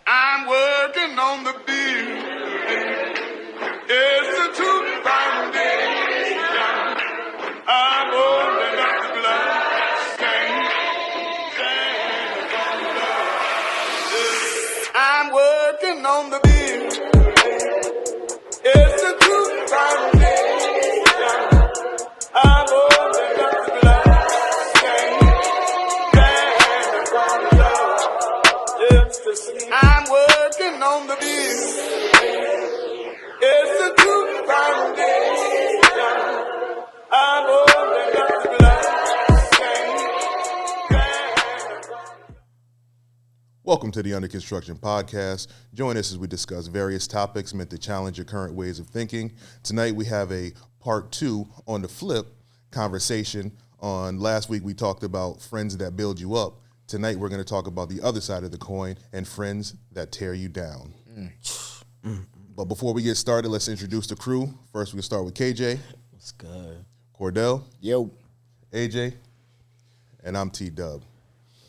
I'm working on the building. It's a true foundation. I'm holding up the bloodstained banner. I'm working on the building. It's a true foundation. I'm holding up the bloodstained banner. I'm working on the building. It's a true foundation. I'm holding up the bloodstained banner. Welcome to the Under Construction Podcast. Join us as we discuss various topics meant to challenge your current ways of thinking. Tonight we have a part 2 on the flip conversation. On last week we talked about friends that build you up. Tonight we're going to talk about the other side of the coin and friends that tear you down. But before we get started, let's introduce the crew. First we can start with KJ. What's good? Cordell. Yo. AJ. And I'm T-Dub.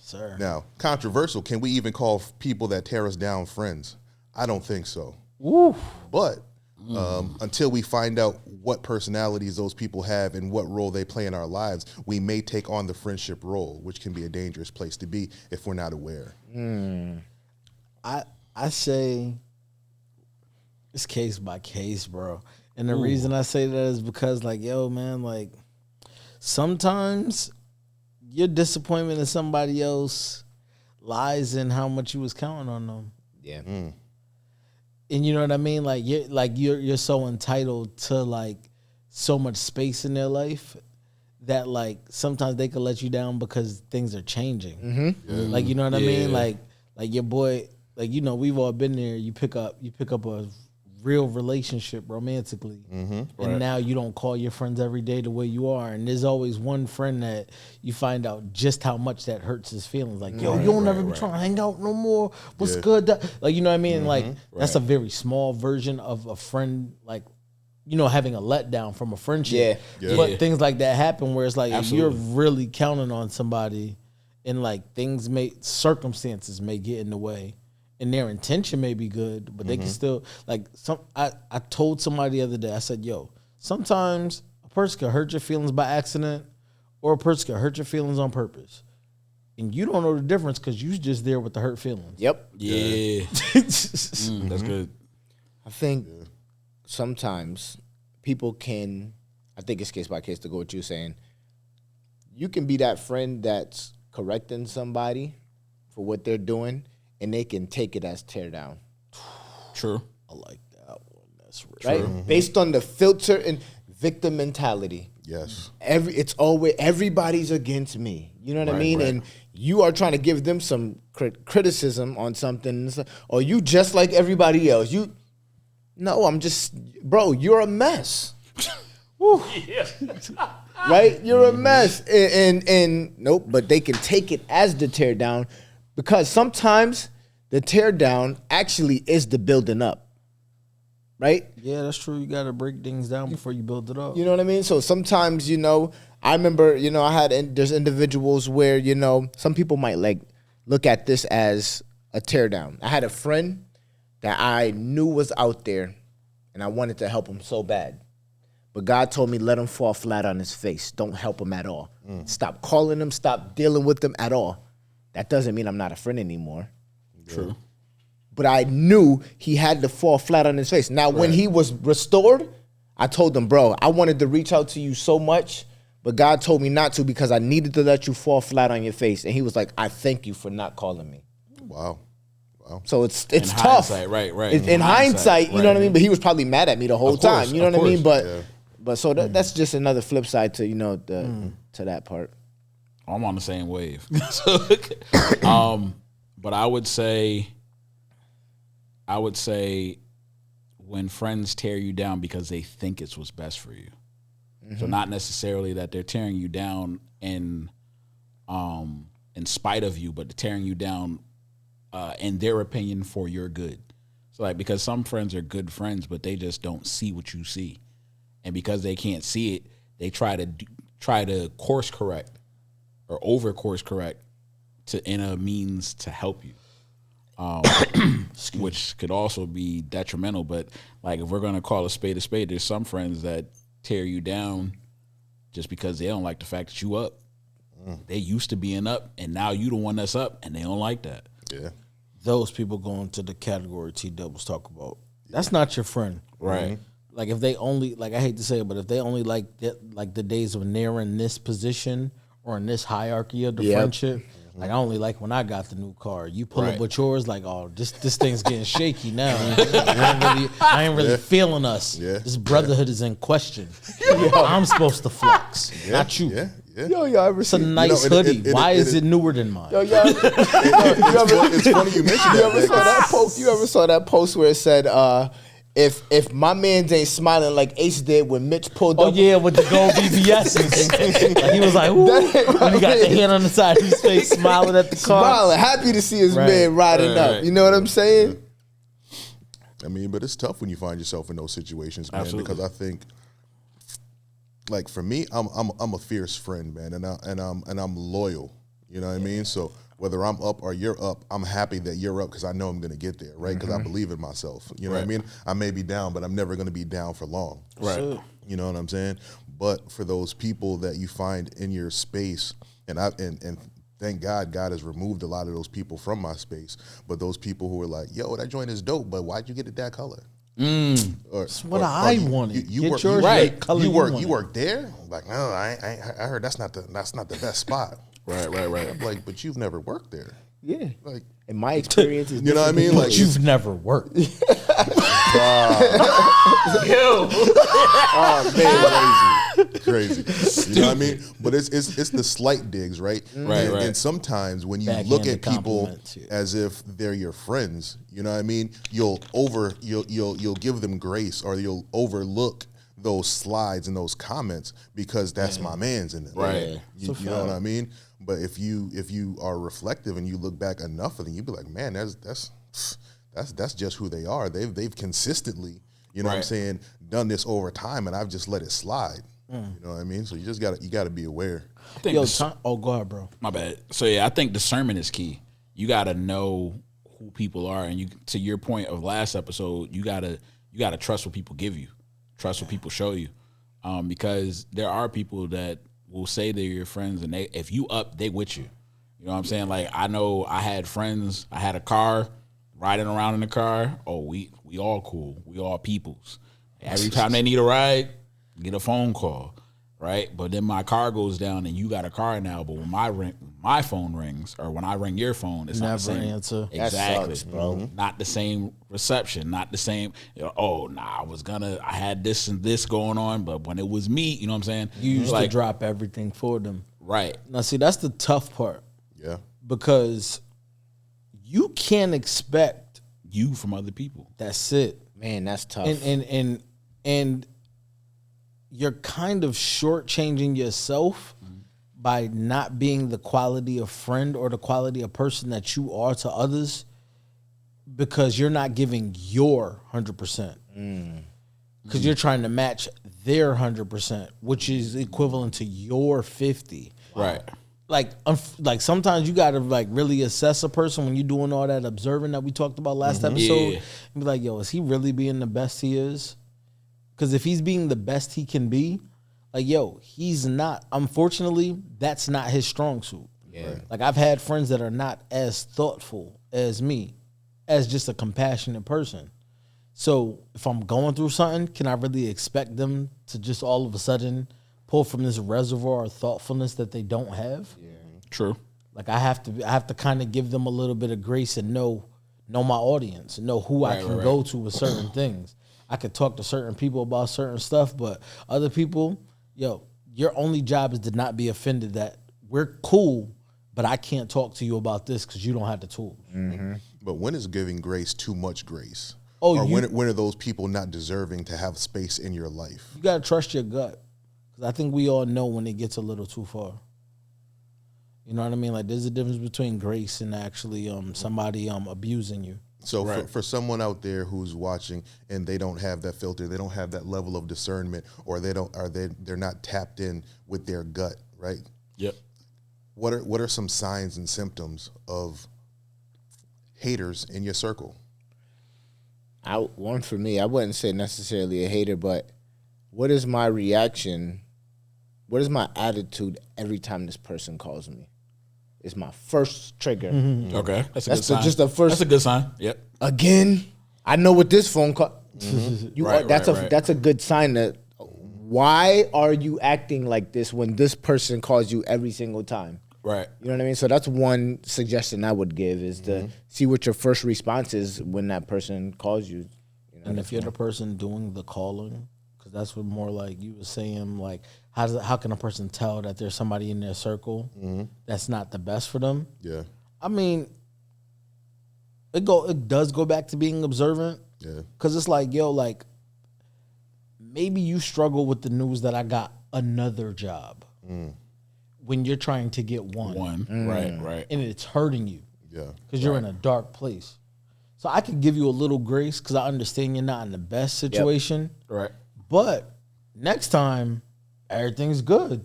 Sir. Now, controversial, can we even call people that tear us down friends? I don't think so. Woo. But until we find out what personalities those people have and what role they play in our lives, we may take on the friendship role, which can be a dangerous place to be if we're not aware. I say it's case by case, bro. And the reason I say that is because, like, yo, man, like, sometimes your disappointment in somebody else lies in how much you was counting on them. Yeah. And you know what I mean? Like you're so entitled to like so much space in their life that like sometimes they could let you down because things are changing. Like, you know what I mean? Like your boy, like, you know, we've all been there. You pick up a real relationship romantically, and now you don't call your friends every day the way you are. And there's always one friend that you find out just how much that hurts his feelings. Like, yo, you don't ever be trying to hang out no more. What's good? Like, you know what I mean? Like, that's a very small version of a friend, like, you know, having a letdown from a friendship. But things like that happen where it's like, if you're really counting on somebody and like circumstances may get in the way. And their intention may be good, but they can still, like, I told somebody the other day, I said, yo, sometimes a person can hurt your feelings by accident or a person can hurt your feelings on purpose. And you don't know the difference because you just there with the hurt feelings. Yep. Yeah. That's good. I think sometimes people can, I think it's case by case to go what you're saying. You can be that friend that's correcting somebody for what they're doing, and they can take it as tear down. True. I like that one. That's right. Based on the filter and victim mentality. Yes. It's always everybody's against me. You know what I mean? And you are trying to give them some criticism on something, or you just like everybody else. I'm just, bro, you're a mess. Right? You're a mess. And nope, but they can take it as the tear down. Because sometimes the tear down actually is the building up, right? Yeah, that's true. You got to break things down before you build it up. You know what I mean? So sometimes, I remember, there's individuals where, some people might like look at this as a tear down. I had a friend that I knew was out there and I wanted to help him so bad. But God told me, let him fall flat on his face. Don't help him at all. Stop calling him. Stop dealing with him at all. That doesn't mean I'm not a friend anymore. True. But I knew he had to fall flat on his face. Now, when he was restored, I told him, bro, I wanted to reach out to you so much, but God told me not to because I needed to let you fall flat on your face. And he was like, I thank you for not calling me. Wow. So it's in tough. Hindsight, right. In hindsight, you know what I mean? But he was probably mad at me the whole time. You know what I mean? But so that's just another flip side to, to that part. I'm on the same wave. But I would say when friends tear you down because they think it's what's best for you. So not necessarily that they're tearing you down in spite of you, but they're tearing you down in their opinion for your good. So like, because some friends are good friends, but they just don't see what you see. And because they can't see it, they try to course correct or over course correct in a means to help you. which could also be detrimental. But like, if we're gonna call a spade, there's some friends that tear you down just because they don't like the fact that you up. They used to being up, and now you the one that's up, and they don't like that. Yeah. Those people go into the category T Doubles talk about. That's not your friend, Right. Like if they only, like I hate to say it, but if they only like the days when they're in this position or in this hierarchy of the friendship, like I only like when I got the new car. You pull up with yours, like, oh, this thing's getting shaky now. I ain't really feeling us. Yeah. This brotherhood is in question. I'm supposed to flex, not you. Yeah. Yo, y'all ever It's a seen? nice You know, hoodie. Why is it newer than mine? Yo, y'all, It's funny you mentioned you that. ever saw that post? You ever saw that post where it said, if my man's ain't smiling like Ace did when Mitch pulled Oh up? yeah, with the gold BBSs. Like, he was like, ooh. That ain't When he got the right. hand on the side of his face, smiling at the car. Smiling, happy to see his Right. man riding Right, up. right. You know what I'm saying? I mean, but it's tough when you find yourself in those situations, man. Absolutely. Because I think, like for me, I'm a fierce friend, man, and I'm loyal. You know what I mean? So whether I'm up or you're up, I'm happy that you're up because I know I'm gonna get there, right? Because I believe in myself. You know what I mean? I may be down, but I'm never gonna be down for long. Right. You know what I'm saying? But for those people that you find in your space, and thank God, God has removed a lot of those people from my space. But those people who are like, "Yo, that joint is dope, but why'd you get it that color?" That's what I wanted. You Get work, yours right? that color You work. wanted. You work there. I'm like, no, I heard that's not the best spot. Right. I'm like, but you've never worked there. Yeah. Like, In my experience, is you know what I mean? Like, But you've never worked. crazy. You know what I mean? But it's the slight digs, right? Right. And sometimes when you look Backhanded at people compliments, yeah. as if they're your friends, you know what I mean? You'll give them grace, or you'll overlook those slides and those comments because that's my man's in it. Right. You know what I mean? But if you are reflective and you look back enough of them, you'd be like, man, that's just who they are. They've consistently, you know what I'm Right. saying, done this over time, and I've just let it slide. You know what I mean? So you just gotta be aware. I think Yo, go ahead, bro. my bad. So yeah, I think discernment is key. You got to know who people are, and you, to your point of last episode, you gotta trust what people give you, trust what people show you, because there are people that will say they're your friends, and if you up, they with you. You know what I'm saying? Like, I know I had friends. I had a car, riding around in the car. Oh, we all cool. We all peoples. Every time they need a ride, get a phone call, right? But then my car goes down, and you got a car now. But when my phone rings, or when I ring your phone, it's not the Never same answer. That Exactly, sucks, bro. Not the same reception, not the same. Oh, nah, I had this and this going on, but when it was me, you know what I'm saying? You used like, to drop everything for them. right, Now, see, that's the tough part Yeah. because you can't expect. you from other people. That's it. Man, that's tough. And you're kind of shortchanging yourself by not being the quality of friend or the quality of person that you are to others because you're not giving your 100%. Because you're trying to match their 100%, which is equivalent to your 50. Right. Like sometimes you gotta like really assess a person when you're doing all that observing that we talked about last episode, Yeah. and be like, yo, is he really being the best he is? Because if he's being the best he can be, like, yo, he's not. Unfortunately, that's not his strong suit. Yeah. Like, I've had friends that are not as thoughtful as me, as just a compassionate person. So if I'm going through something, can I really expect them to just all of a sudden pull from this reservoir of thoughtfulness that they don't have? True. Like, I have to kind of give them a little bit of grace and know my audience, know who I can go to with certain things. I could talk to certain people about certain stuff, but other people, yo, your only job is to not be offended that we're cool, but I can't talk to you about this because you don't have the tools. But when is giving grace too much grace? Oh, or you- when are those people not deserving to have space in your life? You gotta trust your gut, because I think we all know when it gets a little too far. You know what I mean? Like, there's a difference between grace and actually somebody abusing you. So for someone out there who's watching and they don't have that filter, they don't have that level of discernment, or they're not tapped in with their gut, right? Yep. What are some signs and symptoms of haters in your circle? One for me, I wouldn't say necessarily a hater, but what is my reaction? What is my attitude every time this person calls me? It's my first trigger. Okay, that's a good sign. Just the first. That's a good sign. Yep. Again, I know what this phone call. That's a good sign that. Why are you acting like this when this person calls you every single time? Right. You know what I mean? So that's one suggestion I would give is to see what your first response is when that person calls you. And if you're the person doing the calling, because that's what more like you were saying, like how can a person tell that there's somebody in their circle that's not the best for them? Yeah. I mean, it does go back to being observant. Yeah. Because it's like, yo, like, maybe you struggle with the news that I got another job when you're trying to get one. Right. And it's hurting you. Yeah. Because you're in a dark place. So I could give you a little grace because I understand you're not in the best situation. Right. But next time, everything's good.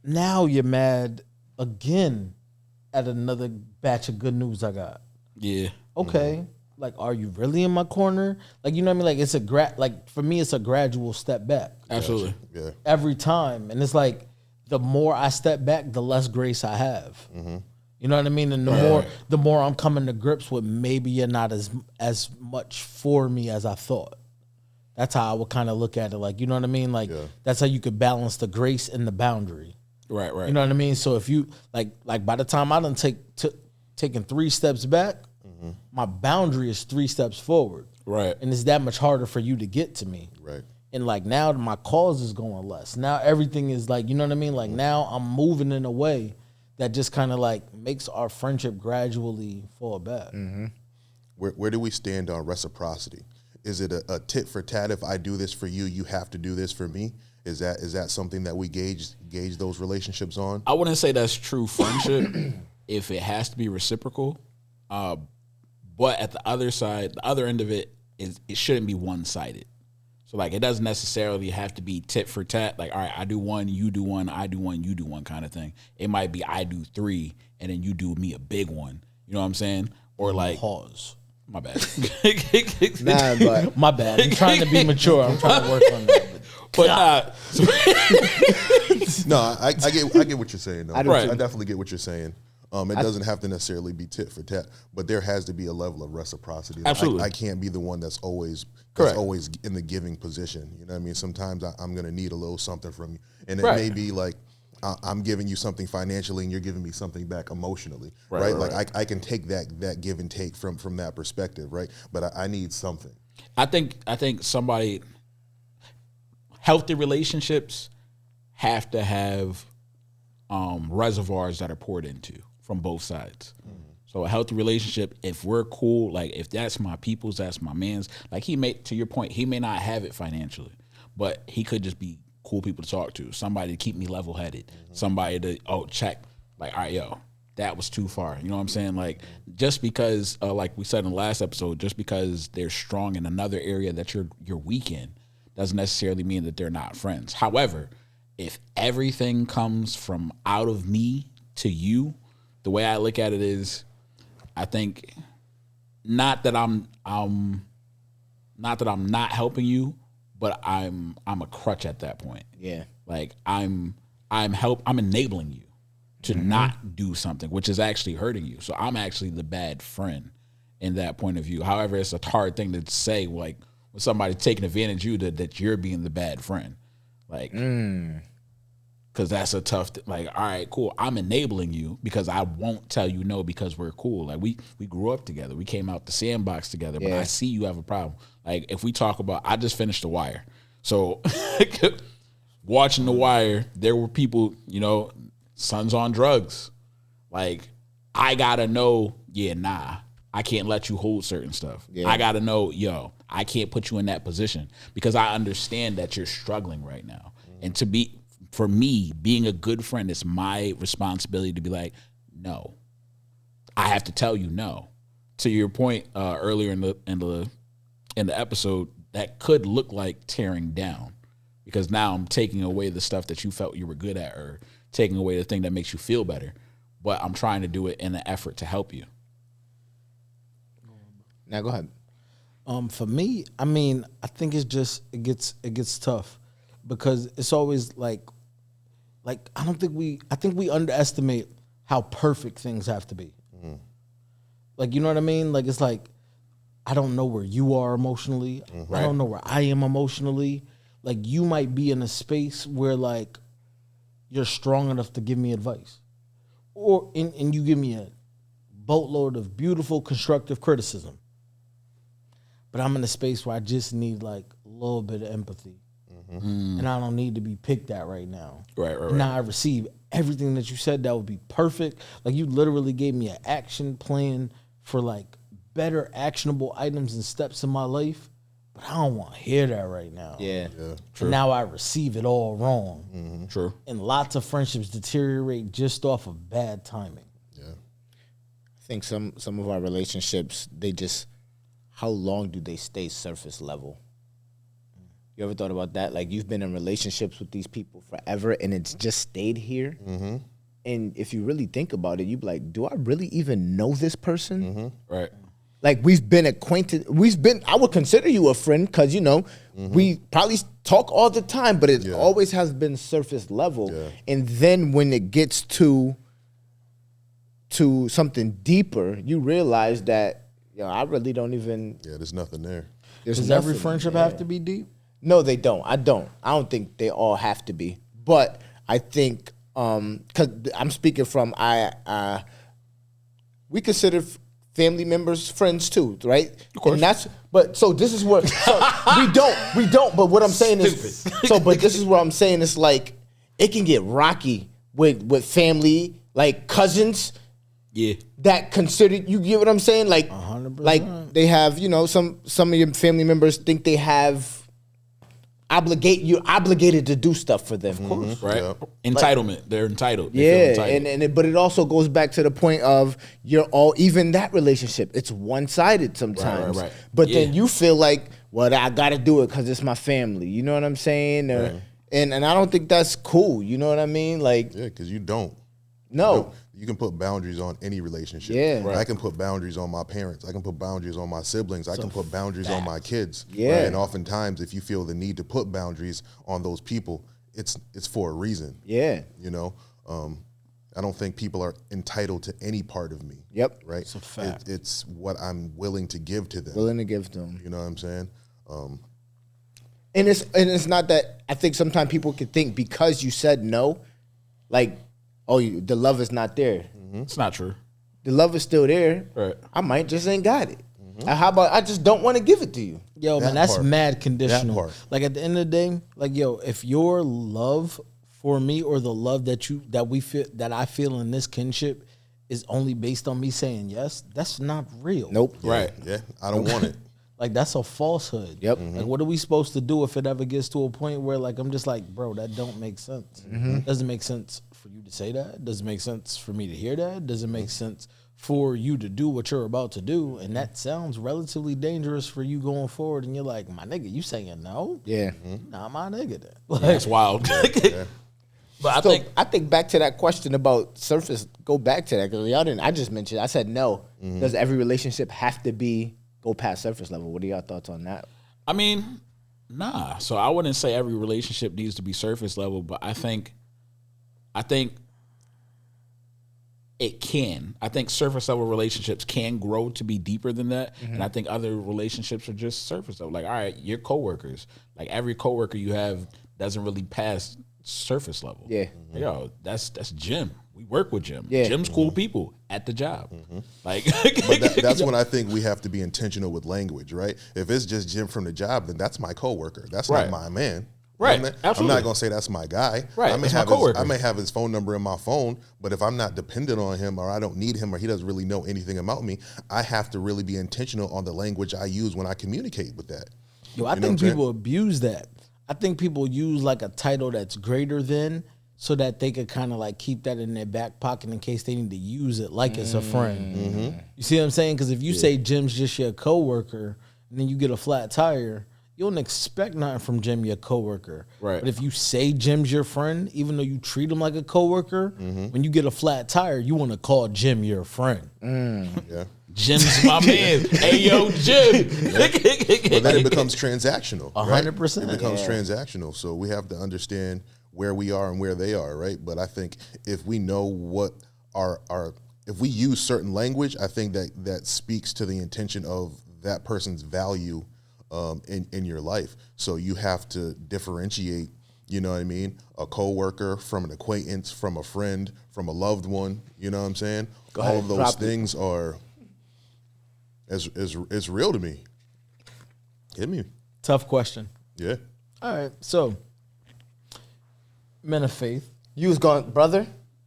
Now you're mad again at another batch of good news I got. Yeah. Okay. Like, are you really in my corner? Like, you know what I mean? Like, it's like for me, it's a gradual step back. Absolutely. Yeah. Every time. And it's like, the more I step back, the less grace I have. You know what I mean? And the more I'm coming to grips with maybe you're not as much for me as I thought. That's how I would kind of look at it. Like, you know what I mean? Like, that's how you could balance the grace and the boundary. Right. You know what I mean? So if you, like by the time I done taken 3 steps back, my boundary is 3 steps forward. Right. And it's that much harder for you to get to me. Right. And like now my cause is going less. Now everything is like, you know what I mean? Like now I'm moving in a way that just kind of like makes our friendship gradually fall back. Where do we stand on reciprocity? Is it a tit for tat? If I do this for you, you have to do this for me. Is that something that we gauge those relationships on? I wouldn't say that's true friendship if it has to be reciprocal. But at the other side, the other end of it shouldn't be one-sided. So like it doesn't necessarily have to be tit for tat. Like, all right, I do one, you do one, I do one, you do one kind of thing. It might be I do 3 and then you do me a big one. You know what I'm saying? Or like Pause. My bad. Nah, but My bad. I'm trying to be mature. I'm trying to work on that. But No, I get what you're saying. Though. do I too. definitely get what you're saying. It doesn't have to necessarily be tit for tat, but there has to be a level of reciprocity. Like, Absolutely. I can't be the one that's always in the giving position. You know what I mean? Sometimes I'm going to need a little something from you. And it may be like I'm giving you something financially and you're giving me something back emotionally, right? Like I can take that give and take from that perspective, right? But I need something. I think somebody healthy relationships have to have reservoirs that are poured into from both sides. So a healthy relationship, if we're cool, like if that's my people's, that's my man's, like to your point, he may not have it financially, but he could just be cool people to talk to, somebody to keep me level headed, somebody to, check, like, all right, yo, that was too far. You know what I'm saying? Like, just because, like we said in the last episode, just because they're strong in another area that you're weak in, doesn't necessarily mean that they're not friends. However, if everything comes from out of me to you, the way I look at it is, I think not that I'm not helping you, but I'm a crutch at that point. yeah, Like I'm enabling you to not do something, which is actually hurting you. So I'm actually the bad friend in that point of view. However, it's a hard thing to say, like when somebody's taking advantage of you, that you're being the bad friend. Like, because that's a tough, like, all right, cool. I'm enabling you because I won't tell you no because we're cool. Like we grew up together. We came out the sandbox together, but I see you have a problem. Like if we talk about, I just finished The Wire. So watching The Wire, there were people, sons on drugs. Like I gotta know, I can't let you hold certain stuff. Yeah. I gotta know, I can't put you in that position because I understand that you're struggling right now. And for me, being a good friend, it's my responsibility to be like, no. I have to tell you no. To your point earlier in the episode, that could look like tearing down because now I'm taking away the stuff that you felt you were good at or taking away the thing that makes you feel better. But I'm trying to do it in an effort to help you. now go ahead. For me, I mean, I think it gets tough because it's always like I think we underestimate how perfect things have to be. Like, you know what I mean? Like, it's like, I don't know where you are emotionally. I don't know where I am emotionally. Like, you might be in a space where like you're strong enough to give me advice, and you give me a boatload of beautiful constructive criticism. But I'm in a space where I just need like a little bit of empathy. And I don't need to be picked at right now. Right. Now I receive everything that you said that would be perfect. Like, you literally gave me an action plan for like better actionable items and steps in my life. But I don't want to hear that right now. Yeah. And now I receive it all wrong. True. And lots of friendships deteriorate just off of bad timing. I think some of our relationships, how long do they stay surface level? You ever thought about that? Like, you've been in relationships with these people forever and it's just stayed here. And if you really think about it, you'd be like, do I really even know this person? Right. Like, we've been acquainted. I would consider you a friend because, we probably talk all the time, but it always has been surface level. Yeah. And then when it gets to something deeper, you realize that, I really don't even. Yeah, there's nothing there. Does every friendship have to be deep? No, they don't. I don't think they all have to be. But I think, because I'm speaking from, we consider family members friends too, right? Of course. So this is where, we don't. But what I'm saying is, but this is what I'm saying is like, it can get rocky with family, like cousins. Yeah. That considered, you get what I'm saying? Like, 100%. like they have, some of your family members think they have you're obligated to do stuff for them. Of course. Right. Yeah. Entitlement. They're entitled. They feel entitled. But it also goes back to the point of even that relationship, it's one-sided sometimes. Right. But then you feel like, well, I got to do it because it's my family. You know what I'm saying? And I don't think that's cool. You know what I mean? Like, Yeah, because you don't. no. You can put boundaries on any relationship. Yeah. Right. I can put boundaries on my parents. I can put boundaries on my siblings. I can put boundaries on my kids. Yeah. Right? And oftentimes, if you feel the need to put boundaries on those people, it's for a reason. Yeah. I don't think people are entitled to any part of me. Yep. Right? It's a fact. It's what I'm willing to give to them. Willing to give to them. You know what I'm saying? And it's not that, I think sometimes people could think because you said no, like, the love is not there. It's not true. The love is still there. Right. I might just ain't got it. How about I just don't want to give it to you? Yo, That man, that's part. mad conditional. That part. Like, at the end of the day, like, yo, if your love for me or the love that I feel in this kinship is only based on me saying yes, that's not real. Nope. Right. Yeah, I don't want it. Like, that's a falsehood. Yep. Like, what are we supposed to do if it ever gets to a point where, like, I'm just like, bro, that don't make sense. Doesn't make sense for you to say that. Doesn't make sense for me to hear that. Doesn't make sense for you to do what you're about to do. And that sounds relatively dangerous for you going forward. And you're like, my nigga, you saying no? Yeah. Nah, my nigga then. Like, That's wild. But I think back to that question about surface, go back to that, because I just mentioned, I said no. Does every relationship have to go past surface level? What are y'all thoughts on that? I mean, nah. So I wouldn't say every relationship needs to be surface level, but I think it can. I think surface level relationships can grow to be deeper than that. And I think other relationships are just surface level. Like, all right, your coworkers. Like, every coworker you have doesn't really pass surface level. Yeah. Yo, that's Jim. We work with Jim. Yeah. Jim's cool people at the job. Like, But that's when I think we have to be intentional with language, right? If it's just Jim from the job, then that's my coworker. That's Right. not my man. Right. I'm Absolutely. not gonna say that's my guy. Right. I may That's my have coworker. I may have his phone number in my phone, but if I'm not dependent on him or I don't need him or he doesn't really know anything about me, I have to really be intentional on the language I use when I communicate with that. yo, I You know think what I'm people abuse that. I think people use like a title that's greater than so that they could kind of like keep that in their back pocket in case they need to use it like it's a friend. You see what I'm saying? Because if you say Jim's just your coworker and then you get a flat tire, you don't expect nothing from Jim, your coworker. Right. But if you say Jim's your friend, even though you treat him like a coworker, when you get a flat tire, you want to call Jim your friend. Yeah. Jim's my man. Hey, yo, Jim. But then it becomes transactional. 100%. It becomes transactional. So we have to understand where we are and where they are, right? But I think if we know what if we use certain language, I think that speaks to the intention of that person's value in your life. So you have to differentiate, you know what I mean, a coworker from an acquaintance, from a friend, from a loved one, you know what I'm saying? All of those things are is real to me. Hit me. Tough question. Yeah. All right, so men of faith. You was going, brother?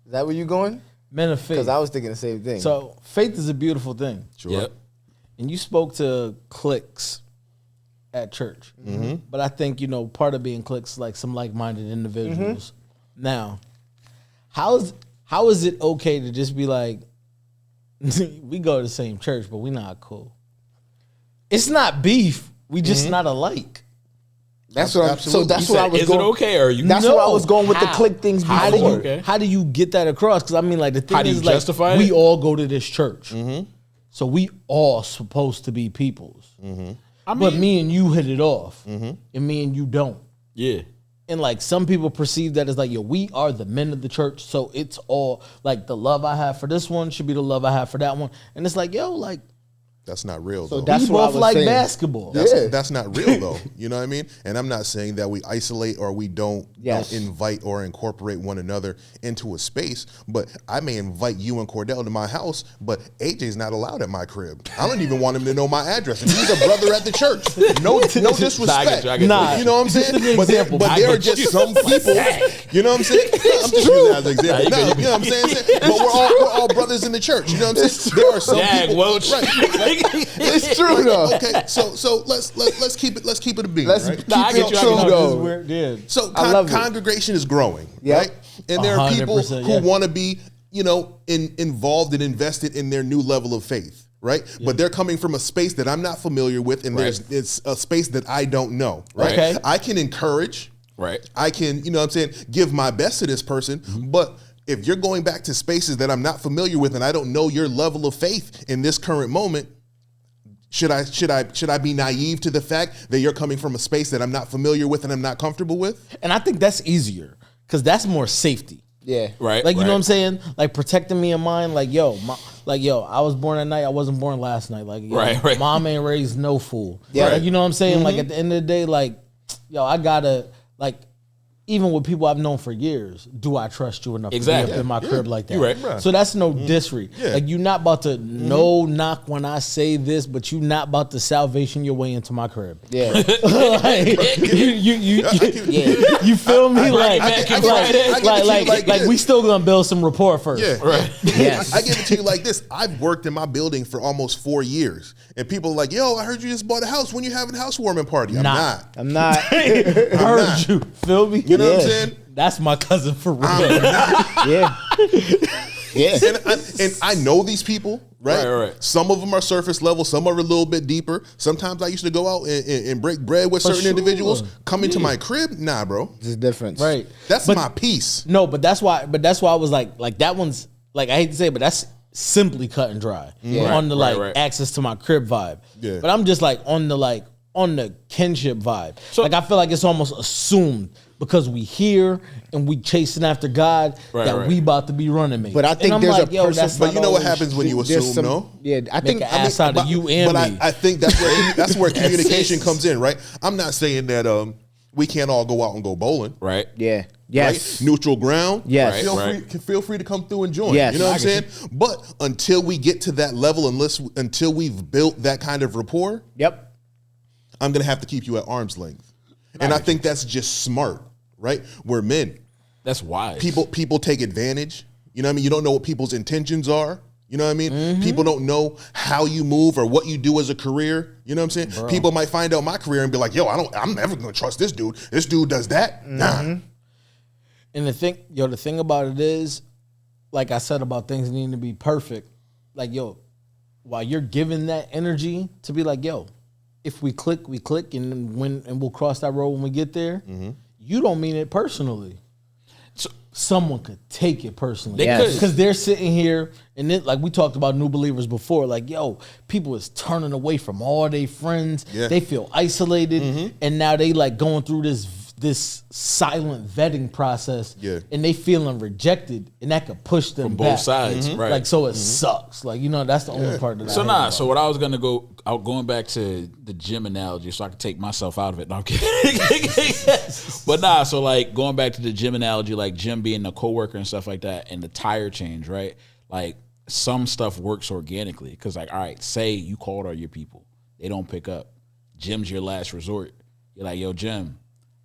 Is that where you going? Men of faith. Because I was thinking the same thing. So faith is a beautiful thing. Sure. Yep. And you spoke to cliques at church. But I think, part of being cliques is like some like-minded individuals. Now, how is it okay to just be like, we go to the same church, but we not cool? It's not beef. We just not alike. that's what Absolutely. So that's You what I said, was is going. it okay or are you? That's No. where I was going with the How? click things before. How do you get that across? Because I mean, like the thing How do you is, like justify we it? all go to this church, so we all supposed to be peoples. But me and you hit it off, and me and you don't. Yeah. And like some people perceive that as like, yo, we are the men of the church, so it's all like the love I have for this one should be the love I have for that one, and it's like, yo, like That's not real, So though. that's we what I both was like saying. basketball. That's not real, though. You know what I mean? And I'm not saying that we isolate or we don't invite or incorporate one another into a space, but I may invite you and Cordell to my house, but AJ's not allowed at my crib. I don't even want him to know my address. And he's a brother at the church. No disrespect. I get you. Nah. You know what I'm saying? Just an But example. there are just some people, you know what I'm saying? I'm just using that as an example. No, you know what I'm saying? But we're all brothers in the church. You know what I'm saying? There are some people. Welch. It's true though. Okay, so let's keep it a bean. Let's right? keep Nah, I it get you, I true get you. though. Weird, yeah. So I love it. congregation is growing, Yep. right? And there are people 100%, who yeah. want to be, involved and invested in their new level of faith, right? But they're coming from a space that I'm not familiar with, and it's a space that I don't know, right? Okay. I can encourage, Right. I can, give my best to this person, but if you're going back to spaces that I'm not familiar with and I don't know your level of faith in this current moment, should I be naive to the fact that you're coming from a space that I'm not familiar with and I'm not comfortable with? And I think that's easier because that's more safety. Yeah. Right. Like, you know what I'm right. saying? Like protecting me and mine. Like, yo, I was born at night. I wasn't born last night. Like, yo, Right. mom ain't raised no fool. Yeah. Like, you know what I'm saying? Like at the end of the day, like, yo, I gotta, like, even with people I've known for years, do I trust you enough to Exactly. be up in my crib like that? You right. So that's no disre. Yeah. Like, you not about to no knock when I say this, but you not about to salvation your way into my crib. Yeah. Like, you feel me? Like we still gonna build some rapport first. Yeah. Right. Yes. I give it to you like this. I've worked in my building for almost 4 years. And people are like, yo, I heard you just bought a house. When you having a housewarming party? I'm Nah. not. I'm not. Heard you. Feel me? You know what I'm Yeah. saying? That's my cousin for real. Yeah. Yeah. And I know these people, right? Right. Some of them are surface level. Some are a little bit deeper. Sometimes I used to go out and break bread with certain sure. individuals. Come into my crib? Nah, bro. There's a difference. Right. That's But- my piece. No, but that's why I was like that one's like, I hate to say it, but that's simply cut and dry on the like right. access to my crib vibe. Yeah. But I'm just like on the kinship vibe. So like I feel like it's almost assumed because we here and we chasing after God that we about to be running me. But I think and I'm there's like, a yo, person- that's But not you know what always happens when you There's assume, some- no? Yeah. I Make think. an ass out of you and But me. I think that's where communication comes in, right? I'm not saying that we can't all go out and go bowling. Right. Yeah. Yes. Right? Neutral ground. Yes. Feel free to come through and join. Yes. You know what I'm I saying? But until we get to that level, until we've built that kind of rapport, Yep. I'm gonna have to keep you at arm's length. And I think that's just smart, right? We're men. That's wise. People take advantage. You know what I mean? You don't know what people's intentions are. You know what I mean? People don't know how you move or what you do as a career. You know what I'm saying? People might find out my career and be like, yo, I'm never gonna trust this dude. This dude does that. Nah. And the thing about it is, like I said about things needing to be perfect, like, yo, while you're giving that energy to be like, yo, if we click, we click, and we'll cross that road when we get there, you don't mean it personally. someone could take it personally. They could. Because they're sitting here, and then, like we talked about new believers before, like, yo, people is turning away from all their friends. Yeah. They feel isolated, and now they like going through this silent vetting process, and they feeling rejected, and that could push them From back. both sides, right? Like, so it sucks. Like, that's the only part that I hate about. So what I was gonna going back to the gym analogy, so I could take myself out of it. No, I'm kidding. But so like going back to the gym analogy, like Jim being a coworker and stuff like that, and the tire change, right? Like some stuff works organically because, like, all right, say you called all your people, they don't pick up. Jim's your last resort. You're like, yo, Jim,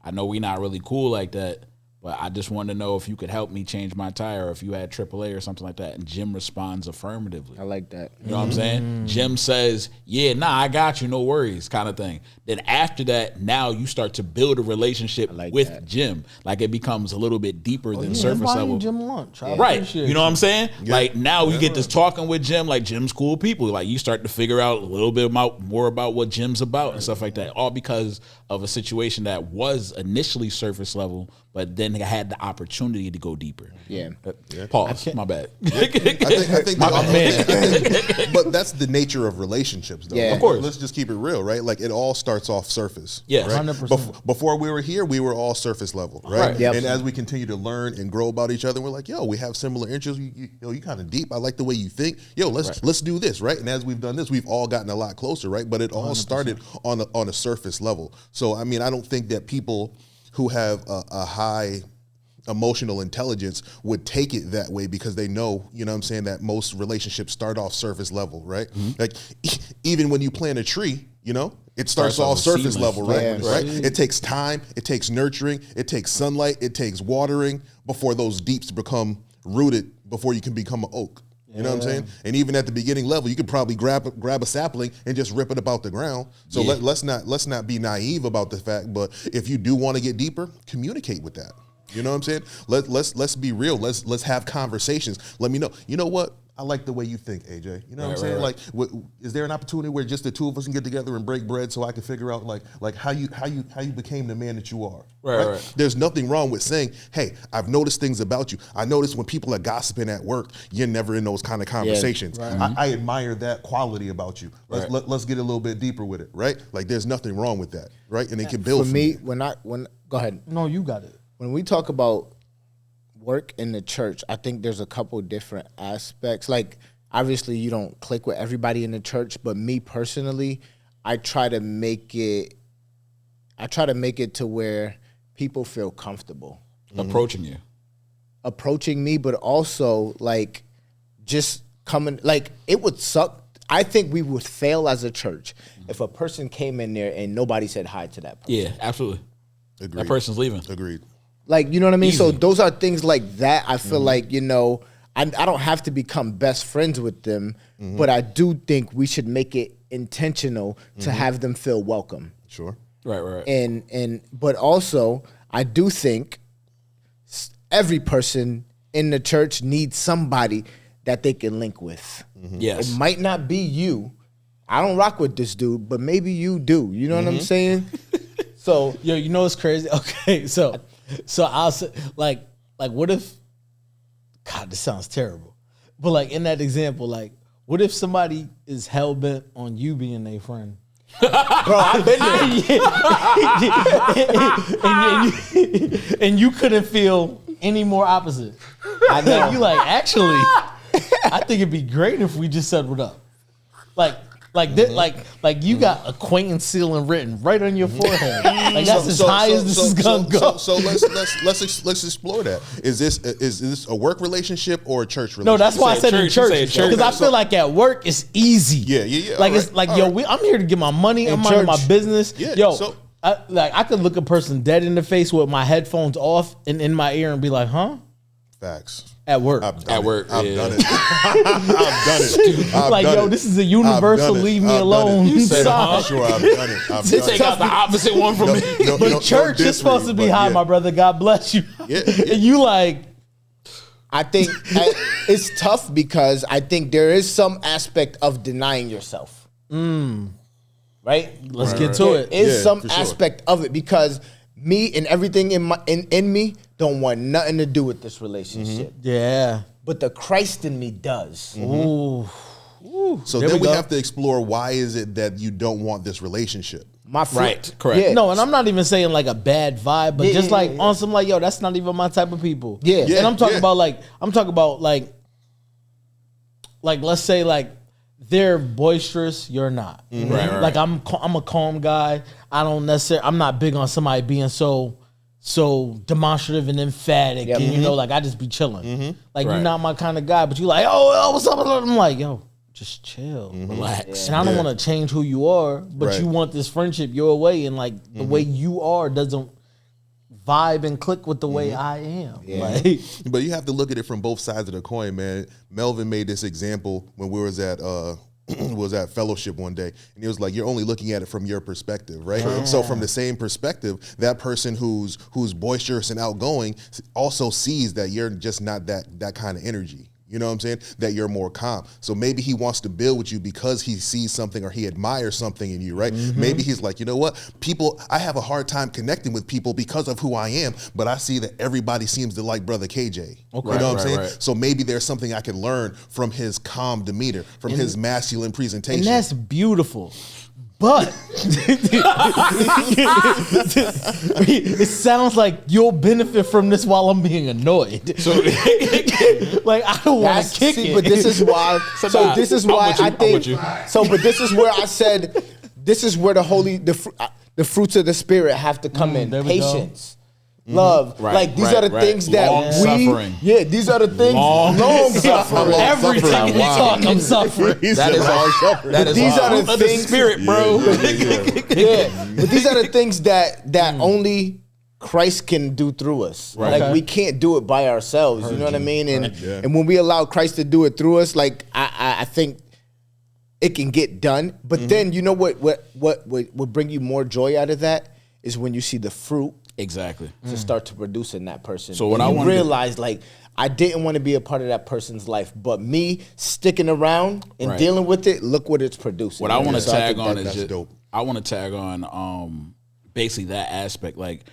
I know we not really cool like that, but I just want to know if you could help me change my tire, or if you had AAA or something like that. And Jim responds affirmatively. I like that. You know what I'm saying? Jim says, yeah, nah, I got you, no worries, kind of thing. Then after that, now you start to build a relationship with Jim. Like it becomes a little bit deeper than surface level. Jim lunch. I Right. appreciate You know what I'm saying? Yeah. Like now you get this talking with Jim, like Jim's cool people. Like you start to figure out a little bit more about what Jim's about and stuff like that. All because of a situation that was initially surface level, but then had the opportunity to go deeper. Yeah. Pause. My bad. I think but that's the nature of relationships, though. Yeah. Of course. Let's just keep it real, right? Like it all starts off surface. Yes. right? 100%. Before we were here, we were all surface level, right? Right. Yep. And as we continue to learn and grow about each other, we're like, yo, we have similar interests. You kind of deep. I like the way you think. Yo, let's do this, right? And as we've done this, we've all gotten a lot closer, right? But it all started on a surface level. So I mean, I don't think that people who have a high emotional intelligence would take it that way because they know, you know what I'm saying, that most relationships start off surface level, right? Like even when you plant a tree, it starts off off surface seedling. level, right? Yeah. Right? It takes time, it takes nurturing, it takes sunlight, it takes watering before those deeps become rooted, before you can become an oak. You know what I'm saying? And even at the beginning level, you could probably grab a sapling and just rip it about the ground. So let's not be naive about the fact. But if you do want to get deeper, communicate with that. You know what I'm saying? Let's be real. Let's have conversations. Let me know. You know what? I like the way you think, AJ. You know what I'm saying? Right. Like, is there an opportunity where just the two of us can get together and break bread so I can figure out like how you became the man that you are? Right. There's nothing wrong with saying, hey, I've noticed things about you. I noticed when people are gossiping at work, you're never in those kind of conversations. I admire that quality about you. Let's get a little bit deeper with it, right? Like there's nothing wrong with that, right? And it can build For me, there. when go ahead. No, you got it. When we talk about work in the church, I think there's a couple different aspects. Like obviously you don't click with everybody in the church, but me personally, I try to make it to where people feel comfortable approaching me, but also like just coming. Like it would suck. I think we would fail as a church if a person came in there and nobody said hi to that person. Yeah, absolutely. Agreed. That person's leaving. Agreed. Like, you know what I mean? Easy. So those are things like that. I feel like, I don't have to become best friends with them, but I do think we should make it intentional to have them feel welcome. Sure. Right. But also, I do think every person in the church needs somebody that they can link with. Yes. It might not be you. I don't rock with this dude, but maybe you do. You know what I'm saying? So, Yo, you know what's crazy? Okay, so I'll say, like what if, God, this sounds terrible, but like in that example, like what if somebody is hell bent on you being their friend? bro, I've been there. and you couldn't feel any more opposite. I know. You like, actually, I think it'd be great if we just settled up. Like you got acquaintance ceiling written right on your forehead. Like that's as high as this is gonna go. So let's explore that. Is this a work relationship or a church relationship? No, that's why I said in church, church. because I feel like at work it's easy. Yeah. Like it's Alright, like, yo, I'm here to get my money. I'm minding my church. business. Yeah, Yo, so- I could look a person dead in the face with my headphones off and in my ear and be like, huh? Facts. At work. I've done At it. work, I've yeah. done it. I've done it. I've Like, done yo, it. this is a I've universal done it. leave me I've done alone it. sign. Sure, I've done it. I've done Take it. out the opposite one from me. But church is supposed to be high, my brother. God bless you. Yeah. And you like, I think it's tough because I think there is some aspect of denying yourself. Right? let's get to it. There is Yeah, some for sure. aspect of it because me and everything in me don't want nothing to do with this relationship. Yeah. But the Christ in me does. Ooh. So There then we we go. have to explore, why is it that you don't want this relationship? My fruit. Right, correct. Yeah. No, and I'm not even saying like a bad vibe, but Yeah, just yeah, like yeah. on some like, yo, that's not even my type of people. Yeah. And I'm talking Yeah. about like let's say like they're boisterous, you're not. Right. Like I'm a calm guy. I'm not big on somebody being so demonstrative and emphatic. Yep. And like I just be chilling. Like you're Right. not my kind of guy, but you like, oh, what's up? I'm like, yo, just chill. Relax. And I don't want to change who you are, but Right. you want this friendship your way, and like the way you are doesn't vibe and click with the way I am. Like, But you have to look at it from both sides of the coin, man. Melvin made this example when we was at fellowship one day, and he was like, you're only looking at it from your perspective, right? So from the same perspective, that person who's boisterous and outgoing also sees that you're just not that kind of energy. You know what I'm saying? That you're more calm. So maybe he wants to build with you because he sees something or he admires something in you, right? Maybe he's like, you know what? I have a hard time connecting with people because of who I am, but I see that everybody seems to like Brother KJ. You know what I'm saying? Right. So maybe there's something I can learn from his calm demeanor, from his masculine presentation. and that's beautiful. But it sounds like you'll benefit from this while I'm being annoyed. So, like, I don't want to kick it. But this is why. nah, this is I'm why with you, I I'm think. with you. But this is where I said, this is where the fruits of the spirit have to come in. there we go. Patience. Love, Right, like these right, are the right. things that Long-suffering. these are the things. Long suffering. Every time we talk, I'm suffering. That is all. That is These all. are the Fruit of things- spirit, bro. Yeah, but these are the things that only Christ can do through us. Right. Like we can't do it by ourselves. You know what I mean? And when we allow Christ to do it through us, like I think it can get done. But then you know what would bring you more joy out of that is when you see the fruit Exactly. to start to produce in that person. So what and I you wanted to- realize, like, I didn't want to be a part of that person's life, but me sticking around and Right. dealing with it, look what it's producing. What I want to So tag think on that- is that's just, dope. I want to tag on basically that aspect. Like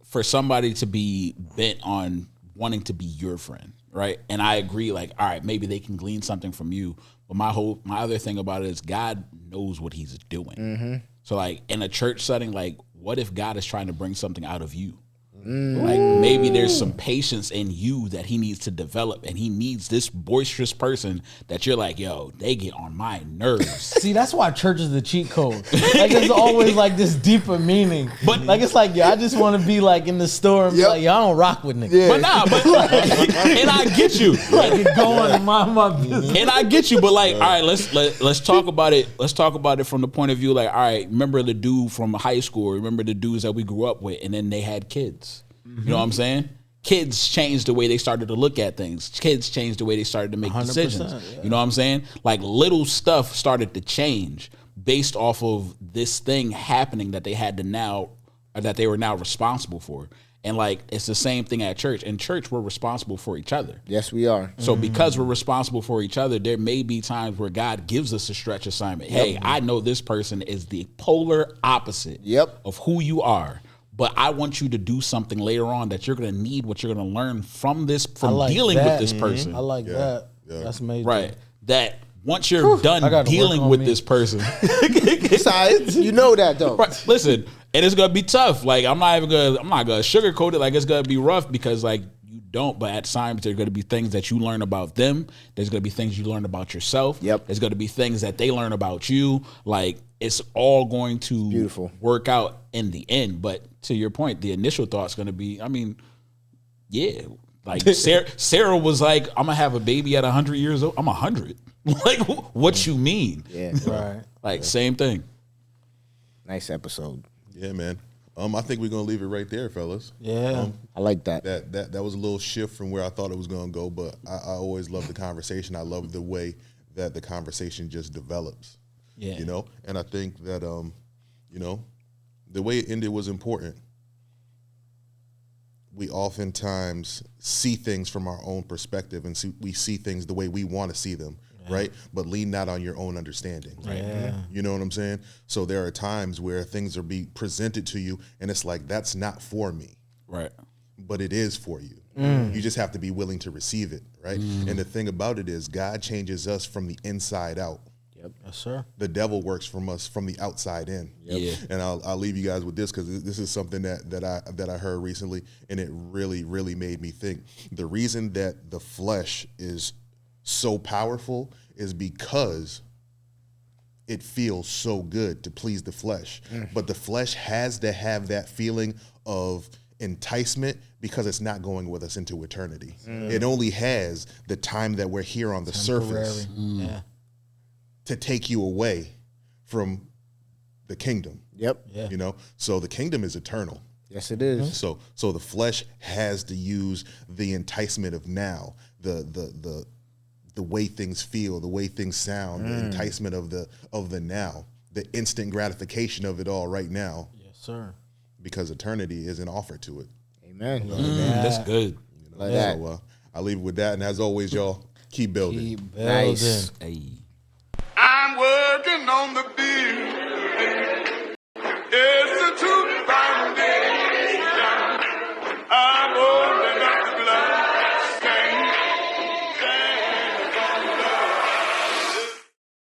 for somebody to be bent on wanting to be your friend, right? And I agree, like, all right, maybe they can glean something from you. But my other thing about it is God knows what he's doing. So like in a church setting, like what if God is trying to bring something out of you? Like maybe there's some patience in you that he needs to develop, and he needs this boisterous person that you're like, yo, they get on my nerves. See, that's why church is the cheat code. Like, there's always like this deeper meaning. But- like, it's like, yo, I just want to be like in the store and be Yep. like, yo, I don't rock with niggas. But nah, but and I get you. Like, get going and mind my business. And I get you, but like, all right, let's talk about it. Let's talk about it from the point of view, like, all right, remember the dude from high school? Remember the dudes that we grew up with, and then they had kids. You know what I'm saying? Kids changed the way they started to look at things. Kids changed the way they started to make 100%, decisions. yeah. You know what I'm saying? Like little stuff started to change based off of this thing happening that they had to now, or that they were now responsible for. And like, it's the same thing at church. In church, we're responsible for each other. Yes, we are. So because we're responsible for each other, there may be times where God gives us a stretch assignment. Hey, I know this person is the polar opposite Yep. of who you are, but I want you to do something later on that you're going to need, what you're going to learn from this, I from like dealing that. with this person. I like that. That's major. Right. That once you're I done gotta work dealing on with me. this person, Besides, you know that though. right, listen, and it's gonna be tough. Like I'm not gonna sugarcoat it. Like it's gonna be rough because like you don't, but at times there's gonna be things that you learn about them. There's gonna be things you learn about yourself. Yep. There's gonna be things that they learn about you. Like it's all going to Beautiful. work out in the end. But to your point, the initial thought's gonna be, I mean, yeah. Like Sarah was like, I'm gonna have a baby at 100 years old. I'm 100. Like, what you mean? Yeah. Right. Like, same thing. Nice episode. Yeah, man. I think we're gonna leave it right there, fellas. Yeah. I like that. That was a little shift from where I thought it was gonna go, but I always love the conversation. I love the way that the conversation just develops. Yeah. You know, and I think that you know, the way it ended was important. We oftentimes see things from our own perspective, and we see things the way we want to see them, right? But lean not on your own understanding. Right. Yeah. You know what I'm saying? So there are times where things are being presented to you and it's like, that's not for me. Right. But it is for you. You just have to be willing to receive it, right? And the thing about it is God changes us from the inside out. Yes, sir. The devil works from us from the outside in. Yeah. And I'll leave you guys with this because this is something that I heard recently, and it really, really made me think. The reason that the flesh is so powerful is because it feels so good to please the flesh. But the flesh has to have that feeling of enticement because it's not going with us into eternity. It only has the time that we're here on the surface Yeah. to take you away from the kingdom. Yep. Yeah. You know, so the kingdom is eternal. Yes, it is. So the flesh has to use the enticement of now, the way things feel, the way things sound, the enticement of the now, the instant gratification of it all right now, Yes, sir. because eternity isn't offered to it. Amen. That's good. Like that. So I'll leave it with that, and as always, y'all keep building. Keep building. Nice. Hey. I'm working on the beat.